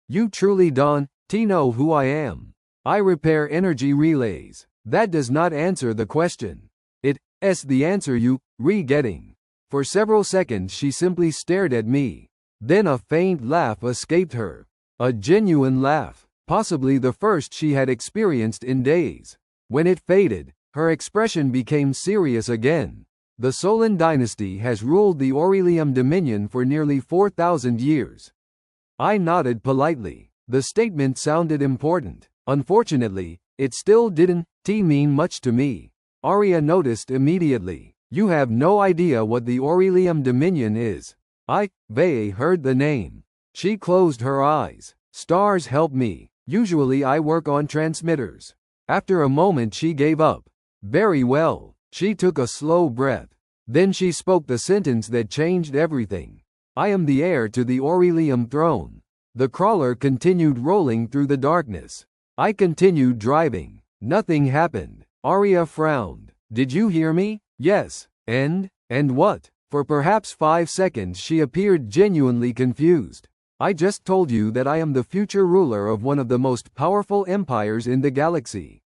You truly don't know who I am. I repair energy relays. That does not answer the question. It's the answer you getting. For several seconds she simply stared at me. Then a faint laugh escaped her. A genuine laugh, possibly the first she had experienced in days. When it faded, her expression became serious again. The Solon dynasty has ruled the Aurelium Dominion for nearly 4,000 years. I nodded politely. The statement sounded important. Unfortunately, it still didn't mean much to me. Arya noticed immediately. You have no idea what the Aurelium Dominion is. I heard the name. She closed her eyes. Stars help me. Usually I work on transmitters. After a moment she gave up. Very well. She took a slow breath. Then she spoke the sentence that changed everything. I am the heir to the Aurelium throne. The crawler continued rolling through the darkness. I continued driving. Nothing happened. Arya frowned. Did you hear me? Yes. And what? For perhaps 5 seconds she appeared genuinely confused. I just told you that I am the future ruler of one of the most powerful empires in the galaxy.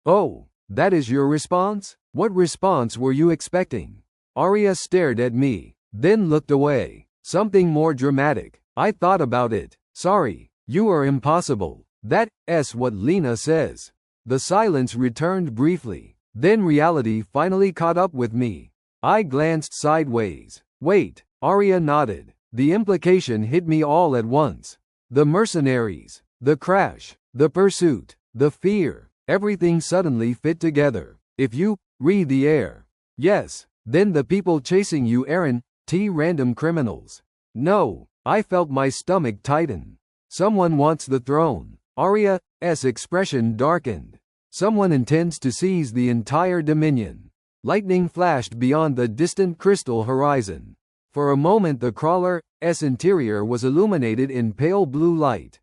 Oh, that is your response? What response were you expecting? Arya stared at me, then looked away. Something more dramatic. I thought about it. Sorry, you are impossible. That's what Lena says. The silence returned briefly. Then reality finally caught up with me. I glanced sideways. Wait, Arya nodded. The implication hit me all at once. The mercenaries, the crash, the pursuit, the fear, everything suddenly fit together. If you read the air. Yes, then the people chasing you aren't random criminals. No, I felt my stomach tighten. Someone wants the throne. Arya's expression darkened. Someone intends to seize the entire dominion. Lightning flashed beyond the distant crystal horizon. For a moment the crawler's interior was illuminated in pale blue light.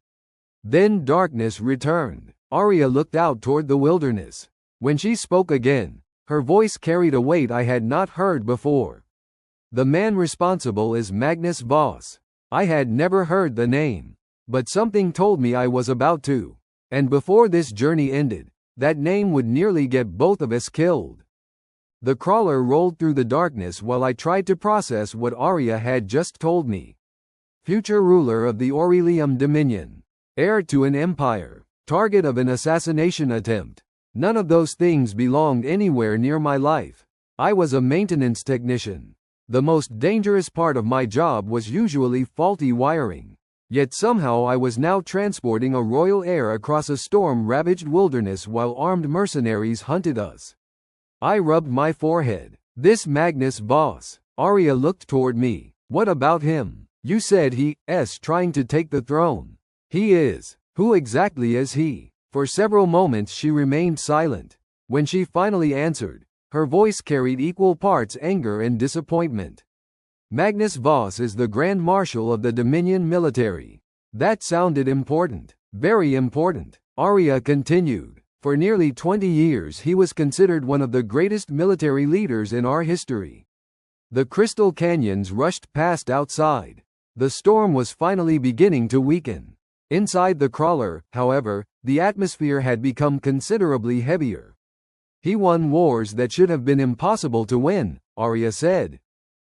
Then darkness returned. Arya looked out toward the wilderness. When she spoke again, her voice carried a weight I had not heard before. The man responsible is Magnus Voss. I had never heard the name, but something told me I was about to. And before this journey ended, that name would nearly get both of us killed. The crawler rolled through the darkness while I tried to process what Arya had just told me. Future ruler of the Aurelium Dominion. Heir to an empire. Target of an assassination attempt. None of those things belonged anywhere near my life. I was a maintenance technician. The most dangerous part of my job was usually faulty wiring. Yet somehow I was now transporting a royal heir across a storm-ravaged wilderness while armed mercenaries hunted us. I rubbed my forehead. This Magnus Voss. Arya looked toward me. What about him? You said he's trying to take the throne. He is. Who exactly is he? For several moments she remained silent. When she finally answered, her voice carried equal parts anger and disappointment. Magnus Voss is the Grand Marshal of the Dominion military. That sounded important. Very important. Arya continued. For nearly 20 years he was considered one of the greatest military leaders in our history. The crystal canyons rushed past outside. The storm was finally beginning to weaken. Inside the crawler, however, the atmosphere had become considerably heavier. He won wars that should have been impossible to win, Arya said.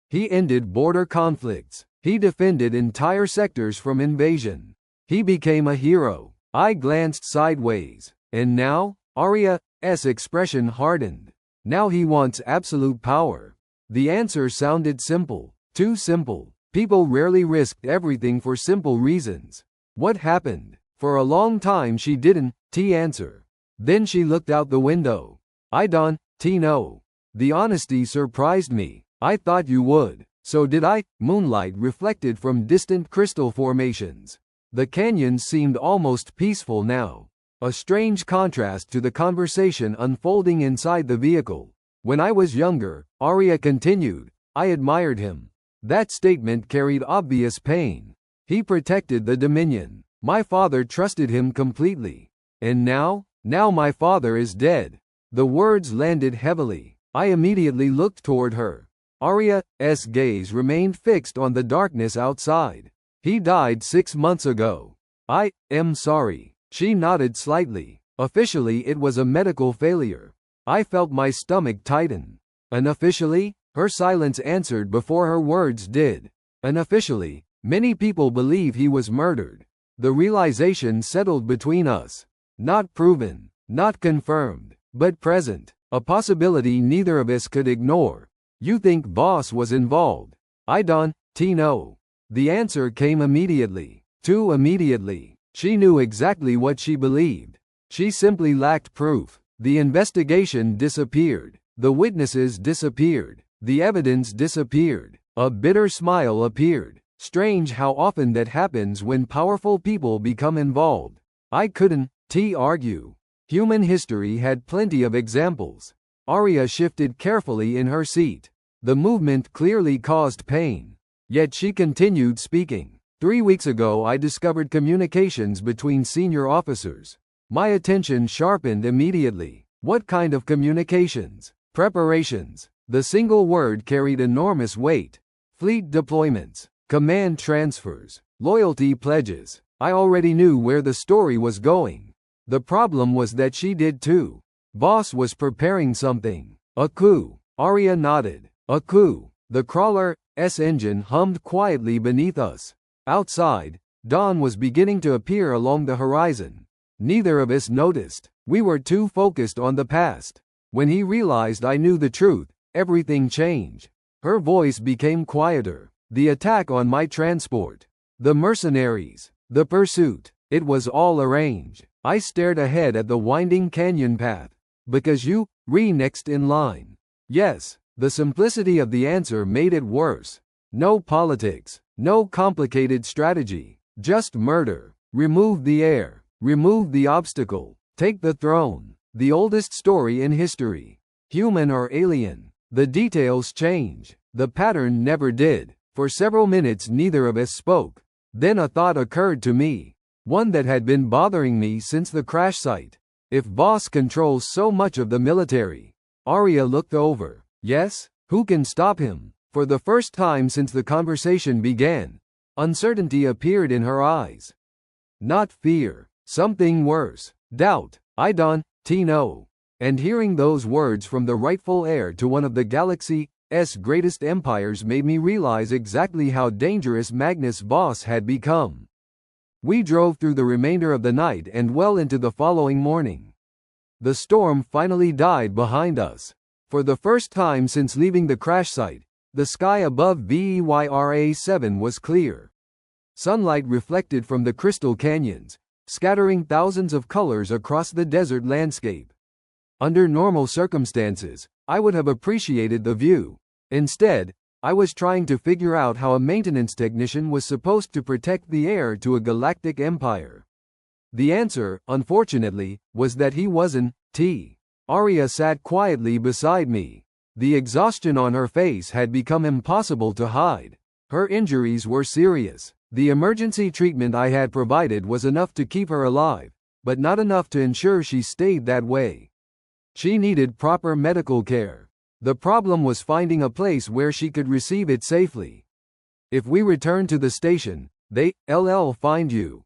He ended border conflicts. He defended entire sectors from invasion. He became a hero. I glanced sideways. And now? Arya's expression hardened. Now he wants absolute power. The answer sounded simple. Too simple. People rarely risked everything for simple reasons. What happened? For a long time she didn't answer. Then she looked out the window. I don't know. The honesty surprised me. I thought you would. So did I. Moonlight reflected from distant crystal formations. The canyons seemed almost peaceful now. A strange contrast to the conversation unfolding inside the vehicle. When I was younger, Arya continued, I admired him. That statement carried obvious pain. He protected the Dominion. My father trusted him completely. And now? Now my father is dead. The words landed heavily. I immediately looked toward her. Arya's gaze remained fixed on the darkness outside. He died 6 months ago. I am sorry. She nodded slightly. Officially it was a medical failure. I felt my stomach tighten. Unofficially? Her silence answered before her words did. Unofficially, many people believe he was murdered. The realization settled between us. Not proven, not confirmed, but present. A possibility neither of us could ignore. You think Boss was involved? I don't know. The answer came immediately. Too immediately. She knew exactly what she believed. She simply lacked proof. The investigation disappeared. The witnesses disappeared. The evidence disappeared. A bitter smile appeared. Strange how often that happens when powerful people become involved. I couldn't argue. Human history had plenty of examples. Arya shifted carefully in her seat. The movement clearly caused pain. Yet she continued speaking. 3 weeks ago I discovered communications between senior officers. My attention sharpened immediately. What kind of communications? Preparations. The single word carried enormous weight. Fleet deployments. Command transfers. Loyalty pledges. I already knew where the story was going. The problem was that she did too. Boss was preparing something. A coup. Arya nodded. A coup. The crawler's engine hummed quietly beneath us. Outside, dawn was beginning to appear along the horizon. Neither of us noticed. We were too focused on the past. When he realized I knew the truth, everything changed. Her voice became quieter. The attack on my transport. The mercenaries. The pursuit. It was all arranged. I stared ahead at the winding canyon path. Because you, next in line. Yes, the simplicity of the answer made it worse. No politics. No complicated strategy. Just murder. Remove the heir. Remove the obstacle. Take the throne. The oldest story in history. Human or alien. The details change. The pattern never did. For several minutes neither of us spoke. Then a thought occurred to me. One that had been bothering me since the crash site. If Boss controls so much of the military. Arya looked over. Yes? Who can stop him? For the first time since the conversation began, uncertainty appeared in her eyes. Not fear. Something worse. Doubt. I don't know. And hearing those words from the rightful heir to one of the galaxy's greatest empires made me realize exactly how dangerous Magnus Boss had become. We drove through the remainder of the night and well into the following morning. The storm finally died behind us. For the first time since leaving the crash site, the sky above VEYRA-7 was clear. Sunlight reflected from the crystal canyons, scattering thousands of colors across the desert landscape. Under normal circumstances, I would have appreciated the view. Instead, I was trying to figure out how a maintenance technician was supposed to protect the heir to a galactic empire. The answer, unfortunately, was that he wasn't. Arya sat quietly beside me. The exhaustion on her face had become impossible to hide. Her injuries were serious. The emergency treatment I had provided was enough to keep her alive, but not enough to ensure she stayed that way. She needed proper medical care. The problem was finding a place where she could receive it safely. If we return to the station, they'll find you.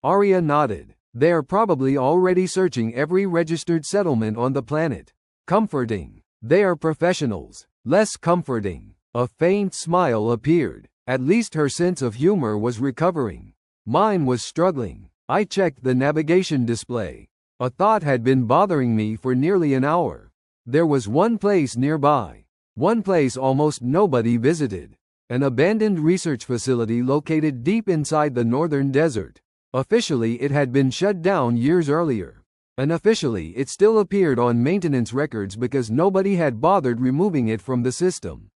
Arya nodded. They're probably already searching every registered settlement on the planet. Comforting. They are professionals. Less comforting. A faint smile appeared. At least her sense of humor was recovering. Mine was struggling. I checked the navigation display. A thought had been bothering me for nearly an hour. There was one place nearby. One place almost nobody visited. An abandoned research facility located deep inside the northern desert. Officially it had been shut down years earlier. Unofficially it still appeared on maintenance records because nobody had bothered removing it from the system.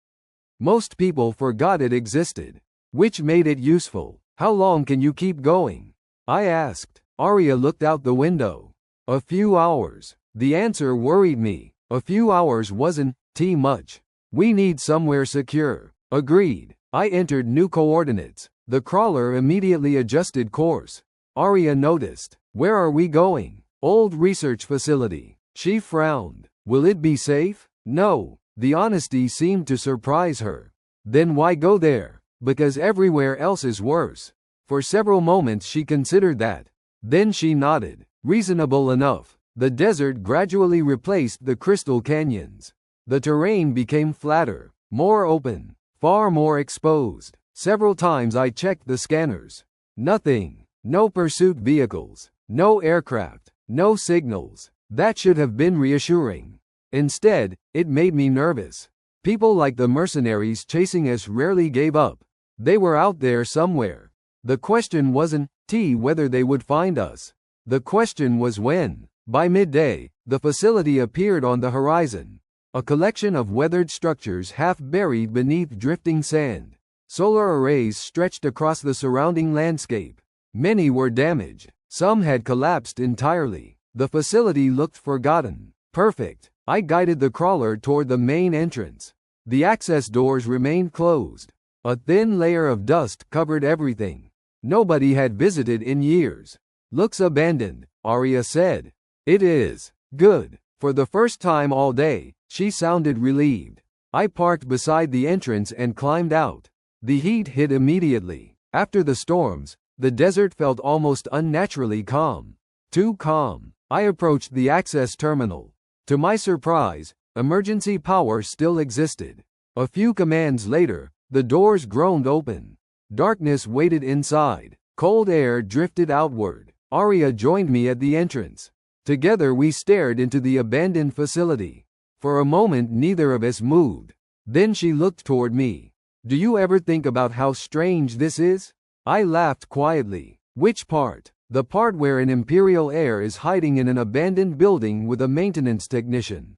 Most people forgot it existed, which made it useful. How long can you keep going? I asked. Arya looked out the window. A few hours. The answer worried me. A few hours wasn't much. We need somewhere secure. Agreed. I entered new coordinates. The crawler immediately adjusted course. Arya noticed. Where are we going? Old research facility. She frowned. Will it be safe? No. The honesty seemed to surprise her. Then why go there? Because everywhere else is worse. For several moments she considered that. Then she nodded. Reasonable enough. The desert gradually replaced the crystal canyons. The terrain became flatter, more open, far more exposed. Several times I checked the scanners. Nothing. No pursuit vehicles. No aircraft. No signals. That should have been reassuring. Instead, it made me nervous. People like the mercenaries chasing us rarely gave up. They were out there somewhere. The question wasn't whether they would find us. The question was when. By midday, the facility appeared on the horizon. A collection of weathered structures half buried beneath drifting sand. Solar arrays stretched across the surrounding landscape. Many were damaged. Some had collapsed entirely. The facility looked forgotten. Perfect. I guided the crawler toward the main entrance. The access doors remained closed. A thin layer of dust covered everything. Nobody had visited in years. Looks abandoned, Arya said. It is. Good. For the first time all day, she sounded relieved. I parked beside the entrance and climbed out. The heat hit immediately. After the storms, the desert felt almost unnaturally calm. Too calm. I approached the access terminal. To my surprise, emergency power still existed. A few commands later, the doors groaned open. Darkness waited inside. Cold air drifted outward. Arya joined me at the entrance. Together we stared into the abandoned facility. For a moment neither of us moved. Then she looked toward me. Do you ever think about how strange this is? I laughed quietly. Which part? The part where an imperial heir is hiding in an abandoned building with a maintenance technician.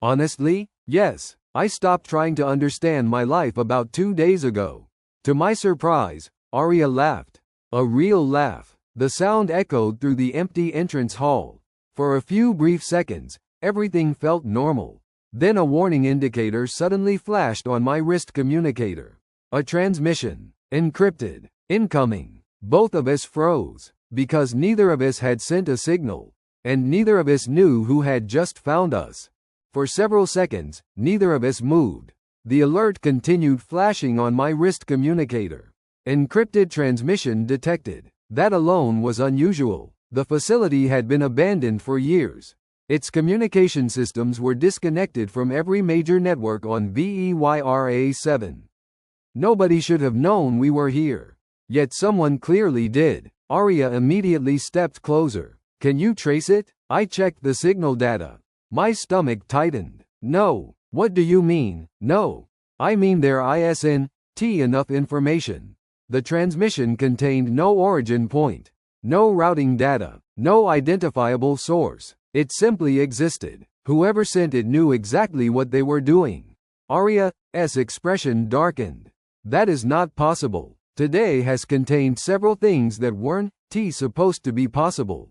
Honestly, yes. I stopped trying to understand my life about 2 days ago. To my surprise, Arya laughed. A real laugh. The sound echoed through the empty entrance hall. For a few brief seconds, everything felt normal. Then a warning indicator suddenly flashed on my wrist communicator. A transmission. Encrypted. Incoming. Both of us froze. Because neither of us had sent a signal. And neither of us knew who had just found us. For several seconds, neither of us moved. The alert continued flashing on my wrist communicator. Encrypted transmission detected. That alone was unusual. The facility had been abandoned for years. Its communication systems were disconnected from every major network on VEYRA 7. Nobody should have known we were here. Yet someone clearly did. Arya immediately stepped closer. Can you trace it? I checked the signal data. My stomach tightened. No. What do you mean, no? I mean there isn't enough information. The transmission contained no origin point. No routing data. No identifiable source. It simply existed. Whoever sent it knew exactly what they were doing. Arya's expression darkened. That is not possible. Today has contained several things that weren't supposed to be possible.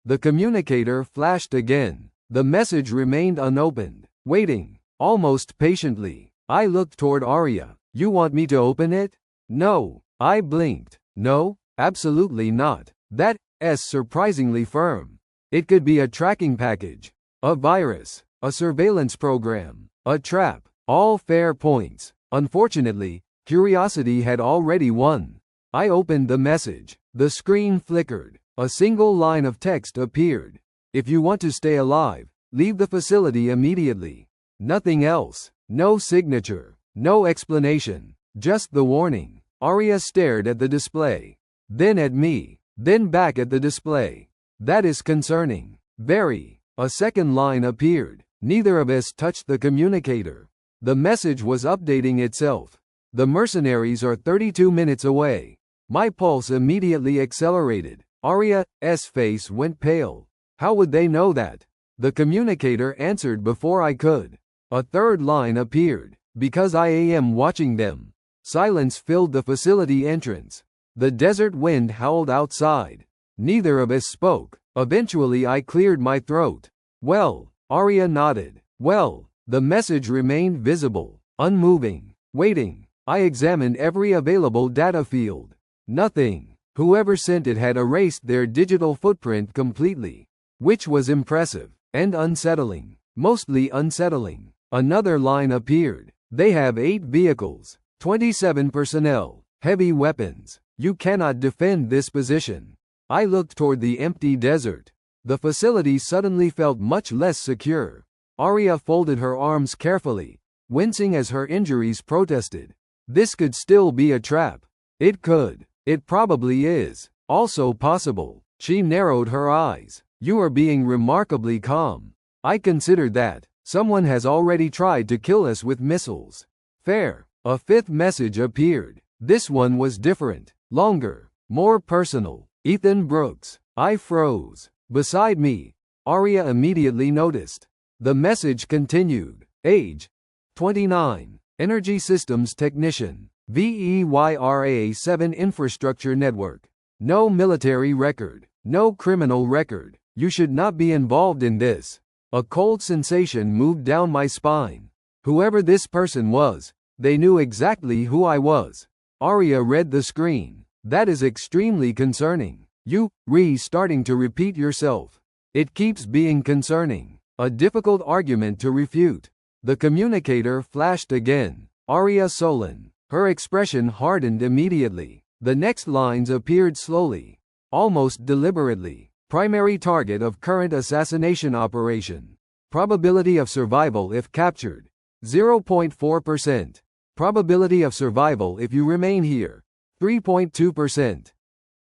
The communicator flashed again. The message remained unopened. Waiting. Almost patiently. I looked toward Arya. You want me to open it? No. I blinked. No, absolutely not. That's surprisingly firm. It could be a tracking package. A virus. A surveillance program. A trap. All fair points. Unfortunately, curiosity had already won. I opened the message. The screen flickered. A single line of text appeared. If you want to stay alive, leave the facility immediately. Nothing else. No signature. No explanation. Just the warning. Arya stared at the display. Then at me. Then back at the display. That is concerning. Very. A second line appeared. Neither of us touched the communicator. The message was updating itself. The mercenaries are 32 minutes away. My pulse immediately accelerated. Arya's face went pale. How would they know that? The communicator answered before I could. A third line appeared. Because I am watching them. Silence filled the facility entrance. The desert wind howled outside. Neither of us spoke. Eventually I cleared my throat. Well, Arya nodded. Well, the message remained visible, unmoving, waiting. I examined every available data field. Nothing. Whoever sent it had erased their digital footprint completely. Which was impressive. And unsettling. Mostly unsettling. Another line appeared. They have 8 vehicles, 27 personnel, heavy weapons. You cannot defend this position. I looked toward the empty desert. The facility suddenly felt much less secure. Arya folded her arms carefully, wincing as her injuries protested. This could still be a trap. It could. It probably is. Also possible. She narrowed her eyes. You are being remarkably calm. I considered that. Someone has already tried to kill us with missiles. Fair. A fifth message appeared. This one was different. Longer. More personal. Ethan Brooks. I froze. Beside me. Arya immediately noticed. The message continued. Age. 29. Energy Systems Technician. VEYRA-7 Infrastructure Network. No military record. No criminal record. You should not be involved in this. A cold sensation moved down my spine. Whoever this person was, they knew exactly who I was. Arya read the screen. That is extremely concerning. You, starting to repeat yourself. It keeps being concerning. A difficult argument to refute. The communicator flashed again. Arya Solon. Her expression hardened immediately. The next lines appeared slowly. Almost deliberately. Primary target of current assassination operation. Probability of survival if captured. 0.4%. Probability of survival if you remain here. 3.2%.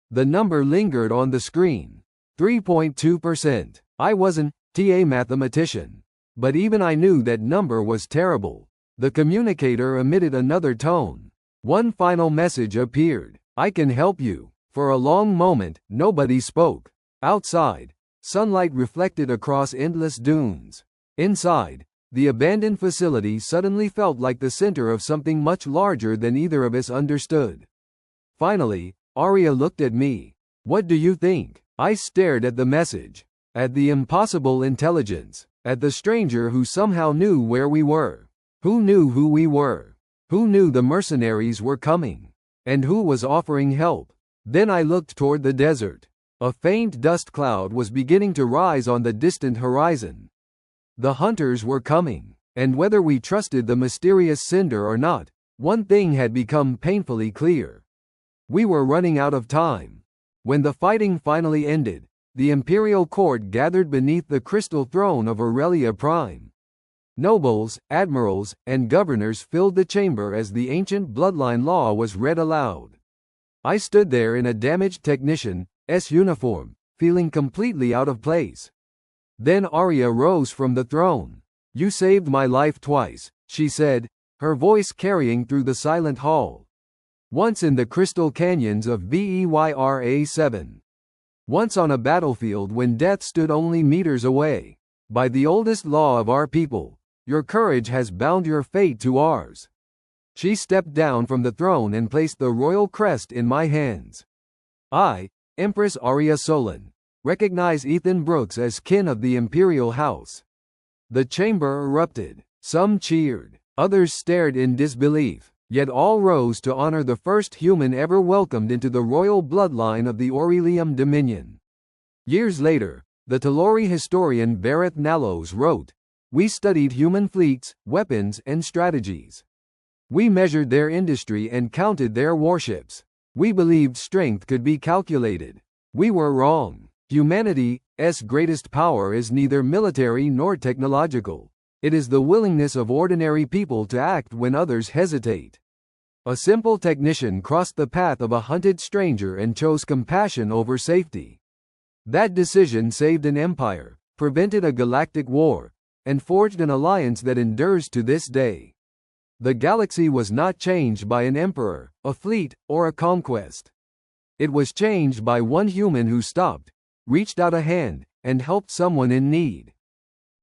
The number lingered on the screen. 3.2%. I wasn't a mathematician. But even I knew that number was terrible. The communicator emitted another tone. One final message appeared. I can help you. For a long moment, nobody spoke. Outside, sunlight reflected across endless dunes. Inside, the abandoned facility suddenly felt like the center of something much larger than either of us understood. Finally, Arya looked at me. What do you think? I stared at the message. At the impossible intelligence. At the stranger who somehow knew where we were. Who knew who we were? Who knew the mercenaries were coming? And who was offering help? Then I looked toward the desert. A faint dust cloud was beginning to rise on the distant horizon. The hunters were coming, and whether we trusted the mysterious cinder or not, one thing had become painfully clear. We were running out of time. When the fighting finally ended, the imperial court gathered beneath the crystal throne of Aurelia Prime. Nobles, admirals, and governors filled the chamber as the ancient bloodline law was read aloud. I stood there in a damaged technician's uniform, feeling completely out of place. Then Arya rose from the throne. You saved my life twice, she said, her voice carrying through the silent hall. Once in the crystal canyons of VEYRA-7. Once on a battlefield when death stood only meters away. By the oldest law of our people, your courage has bound your fate to ours. She stepped down from the throne and placed the royal crest in my hands. I, Empress Arya Solon, recognize Ethan Brooks as kin of the imperial house. The chamber erupted. Some cheered. Others stared in disbelief. Yet all rose to honor the first human ever welcomed into the royal bloodline of the Aurelium Dominion. Years later, the Talori historian Bareth Nallos wrote, "We studied human fleets, weapons, and strategies. We measured their industry and counted their warships. We believed strength could be calculated. We were wrong. Humanity's greatest power is neither military nor technological. It is the willingness of ordinary people to act when others hesitate." A simple technician crossed the path of a hunted stranger and chose compassion over safety. That decision saved an empire, prevented a galactic war, and forged an alliance that endures to this day. The galaxy was not changed by an emperor, a fleet, or a conquest. It was changed by one human who stopped, reached out a hand, and helped someone in need.